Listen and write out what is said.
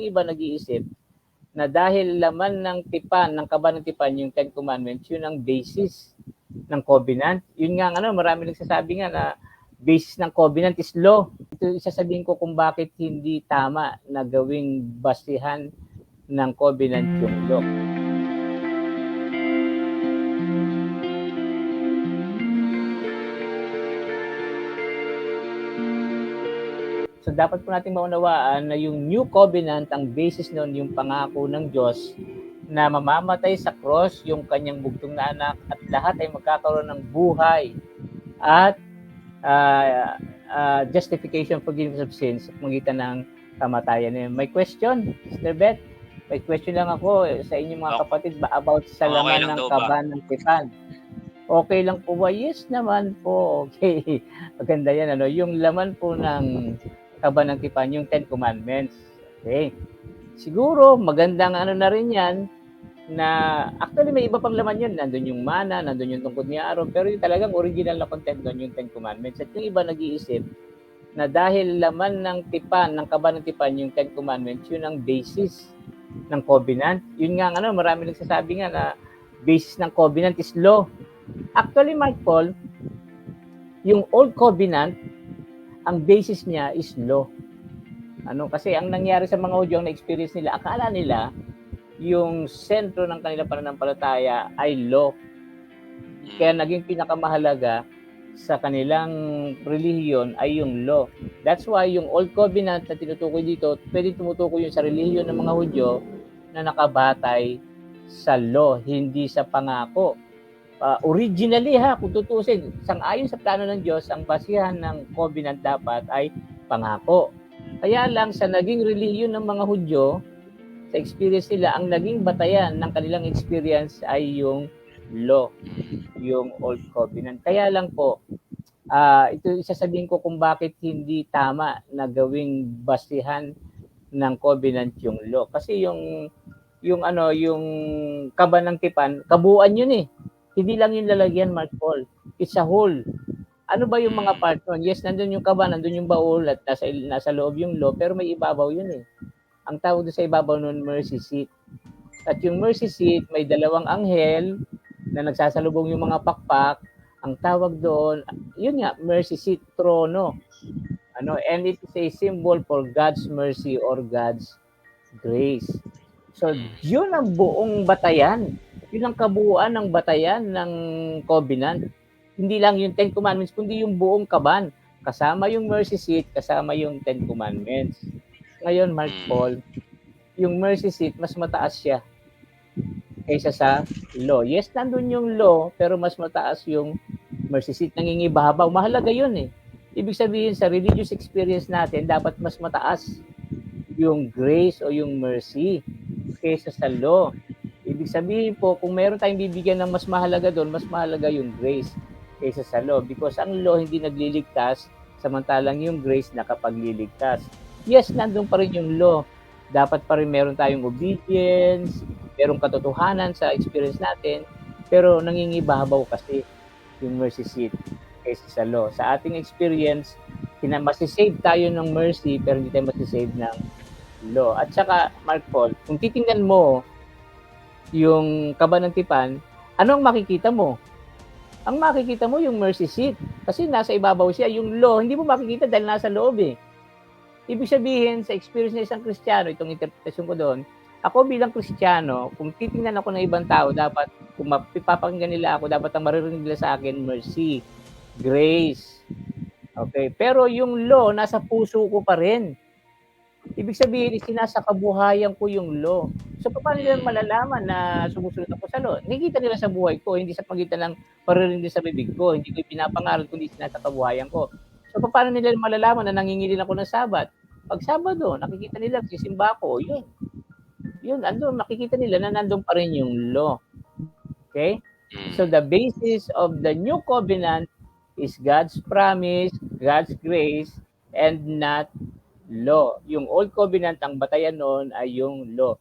Iba nag-iisip na dahil laman ng tipan, ng kaba ng tipan, yung Ten Commandments, yun ang basis ng covenant. Yun nga, marami nagsasabi nga na basis ng covenant is law. Ito isasabihin ko kung bakit hindi tama na gawing basihan ng covenant yung law. So dapat po nating maunawaan na yung new covenant, ang basis noon yung pangako ng Diyos na mamamatay sa cross yung kanyang bugtong na anak at lahat ay magkakaroon ng buhay at justification, forgiveness of sins sa magitan ng kamatayan. May question, Sister Beth? May question lang ako sa inyong mga kapatid about sa laman ng kaba ng tipan. Okay lang po ba? Yes naman po. Okay. Maganda yan. Yung laman po ng kaba ng tipan, yung Ten Commandments. Okay. Siguro, magandang na rin yan, na actually may iba pang laman yun. Nandun yung mana, nandun yung tungkod ni Aaron, pero yung talagang original na content doon, yung Ten Commandments. At yung iba nag-iisip na dahil laman ng tipan, ng kaba ng tipan, yung Ten Commandments, yun ang basis ng covenant. Yun nga, marami nagsasabi nga na basis ng covenant is law. Actually, Mark Paul, yung Old Covenant, ang basis niya is law. Kasi ang nangyari sa mga Hudyo, ang na-experience nila, akala nila yung sentro ng kanilang pananampalataya ay law. Kaya naging pinakamahalaga sa kanilang relihiyon ay yung law. That's why yung Old Covenant na tinutukoy dito, pwede tumutukoy yung sa relihiyon ng mga Hudyo na nakabatay sa law, hindi sa pangako. Originally kung tutusin, sang-ayon sa plano ng Diyos, ang basihan ng covenant dapat ay pangako. Kaya lang sa naging relihiyon ng mga Hudyo, sa experience nila, ang naging batayan ng kanilang experience ay yung law, yung Old Covenant. Kaya lang po, ito isasabihin ko kung bakit hindi tama na gawing basihan ng covenant yung law. Kasi yung kaba ng tipan, kabuuan yun eh. Hindi lang yung lalagyan, Mark Paul. It's a whole. Ano ba yung mga part nun? Yes, nandun yung kaba, nandun yung baul, at nasa loob yung law, pero may ibabaw yun eh. Ang tawag doon sa ibabaw nun, mercy seat. At yung mercy seat, may dalawang anghel na nagsasalubong yung mga pakpak. Ang tawag doon, yun nga, mercy seat, trono. And it is a symbol for God's mercy or God's grace. So, yun ang buong batayan. Yun ang kabuuan ng batayan ng covenant. Hindi lang yung Ten Commandments, kundi yung buong kaban. Kasama yung mercy seat, kasama yung Ten Commandments. Ngayon, Mark Paul, yung mercy seat, mas mataas siya kaysa sa law. Yes, nandun yung law, pero mas mataas yung mercy seat. Nangingibabaw. Mahalaga yun eh. Ibig sabihin, sa religious experience natin, dapat mas mataas yung grace o yung mercy kaysa sa law. Ibig sabihin po, kung meron tayong bibigyan ng mas mahalaga doon, mas mahalaga yung grace kaysa sa law. Because ang law hindi nagliligtas, samantalang yung grace nakapagliligtas. Yes, nandun pa rin yung law. Dapat pa rin meron tayong obedience, merong katotohanan sa experience natin, pero nangingibabaw kasi yung mercy seat kaysa sa law. Sa ating experience, masisave tayo ng mercy, pero hindi tayo masisave ng law. At saka, Mark Paul, kung titingnan mo yung kaba ng tipan, ano ang makikita mo? Ang makikita mo yung mercy seat. Kasi nasa ibabaw siya. Yung law, hindi mo makikita dahil nasa loob eh. Ibig sabihin, sa experience ng isang Kristiyano, itong interpretasyon ko doon, ako bilang Kristiyano, kung titingnan ako ng ibang tao, dapat, kung mapapakinggan nila ako, dapat ang maririnig nila sa akin, mercy, grace. Okay? Pero yung law, nasa puso ko pa rin. Ibig sabihin, sinasa kabuhayan ko yung law. So, paano nila malalaman na sumusunod ako sa law? Nakikita nila sa buhay ko, hindi sa pagitan ng paririnig sa bibig ko, hindi ko pinapangaral, kundi sinasa kabuhayan ko. So, paano nila malalaman na nangingilin ako ng Sabat? Pag Sabado, nakikita nila, sisimba ko, yun. Yun, andun, makikita nila na nandun pa rin yung law. Okay? So, the basis of the new covenant is God's promise, God's grace, and not law. Yung Old Covenant, ang batayan noon ay yung law.